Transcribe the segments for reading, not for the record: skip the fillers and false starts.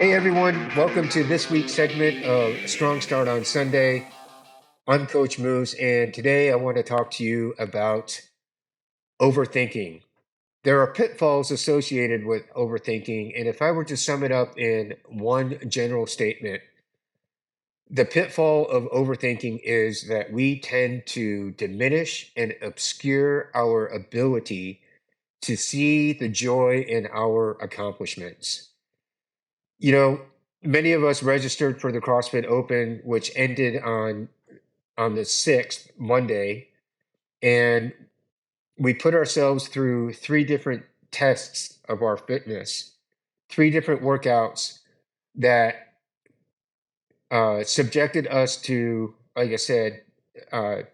Hey everyone, welcome to this week's segment of A Strong Start on Sunday. I'm Coach Moose, and today I want to talk to you about overthinking. There are pitfalls associated with overthinking, and if I were to sum it up in one general statement, the pitfall of overthinking is that we tend to diminish and obscure our ability to see the joy in our accomplishments. You know, many of us registered for the CrossFit Open, which ended on the 6th, Monday, and we put ourselves through three different tests of our fitness, three different workouts that subjected us to, like I said,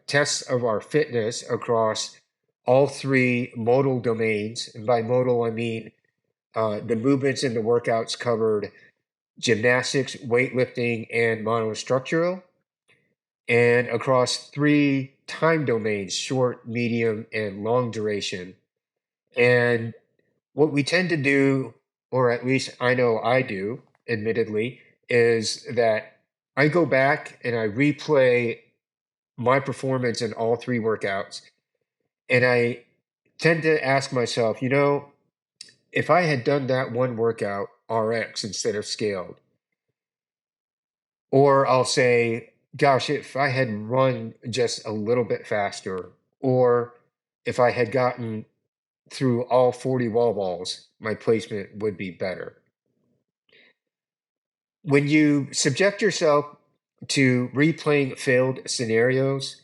tests of our fitness across all three modal domains. And by modal, I mean the movements in the workouts covered gymnastics, weightlifting, and monostructural, and across three time domains: short, medium, and long duration. And what we tend to do, or at least I know I do, admittedly, is that I go back and I replay my performance in all three workouts. And I tend to ask myself, if I had done that one workout RX instead of scaled, or I'll say, gosh, if I had run just a little bit faster, or if I had gotten through all 40 wall balls, my placement would be better. When you subject yourself to replaying failed scenarios,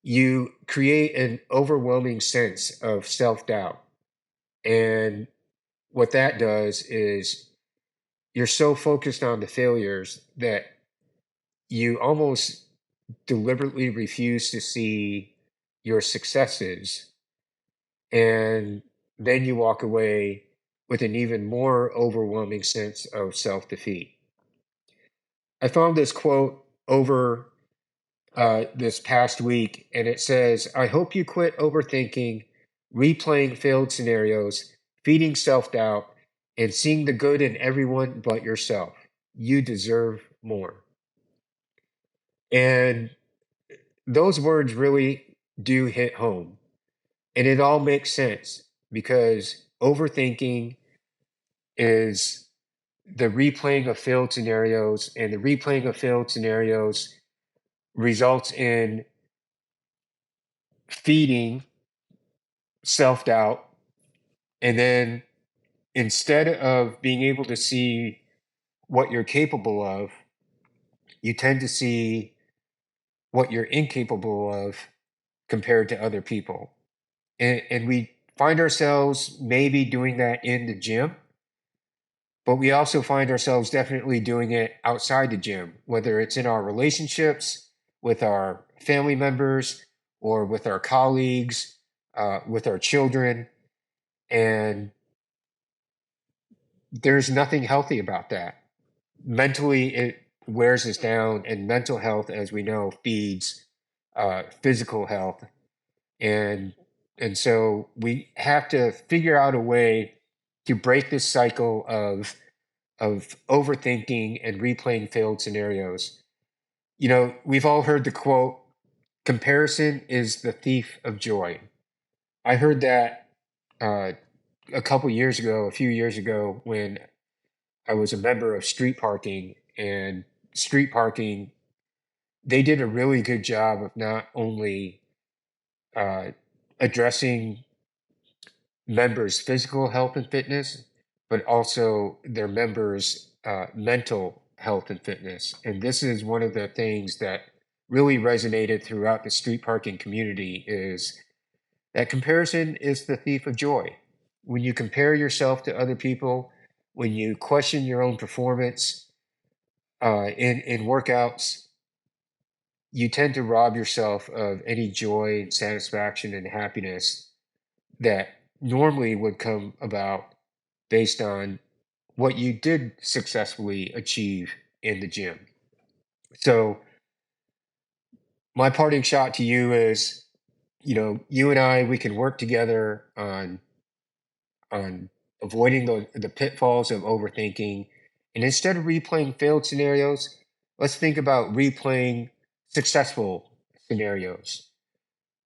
you create an overwhelming sense of self doubt. And what that does is you're so focused on the failures that you almost deliberately refuse to see your successes. And then you walk away with an even more overwhelming sense of self defeat. I found this quote over this past week, and it says, I hope you quit overthinking, replaying failed scenarios, feeding self doubt, and seeing the good in everyone but yourself. You deserve more. And those words really do hit home. And it all makes sense because overthinking is the replaying of failed scenarios, and the replaying of failed scenarios results in feeding self doubt. And then instead of being able to see what you're capable of, you tend to see what you're incapable of compared to other people. And we find ourselves maybe doing that in the gym, but we also find ourselves definitely doing it outside the gym, whether it's in our relationships with our family members or with our colleagues, with our children. And there's nothing healthy about that. Mentally, it wears us down, and mental health, as we know, feeds physical health. And and so we have to figure out a way to break this cycle of overthinking and replaying failed scenarios. We've all heard the quote, comparison is the thief of joy. I heard that uh, a few years ago, when I was a member of street parking. And street parking, they did a really good job of not only uh, addressing members' physical health and fitness, but also their members' mental health and fitness. And this is one of the things that really resonated throughout the street parking community, is that comparison is the thief of joy. When you compare yourself to other people, when you question your own performance in workouts, you tend to rob yourself of any joy and satisfaction and happiness that normally would come about based on what you did successfully achieve in the gym. So, my parting shot to you is, you and I, we can work together on avoiding the pitfalls of overthinking And instead of replaying failed scenarios, let's think about replaying successful scenarios.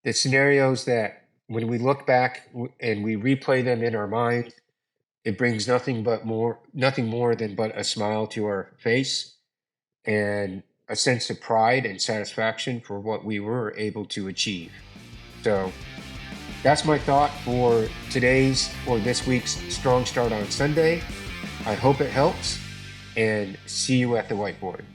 The scenarios that when we look back and we replay them in our mind, it brings nothing more than but a smile to our face and a sense of pride and satisfaction for what we were able to achieve. So that's my thought for this week's Strong Start on Sunday. I hope it helps, and see you at the whiteboard.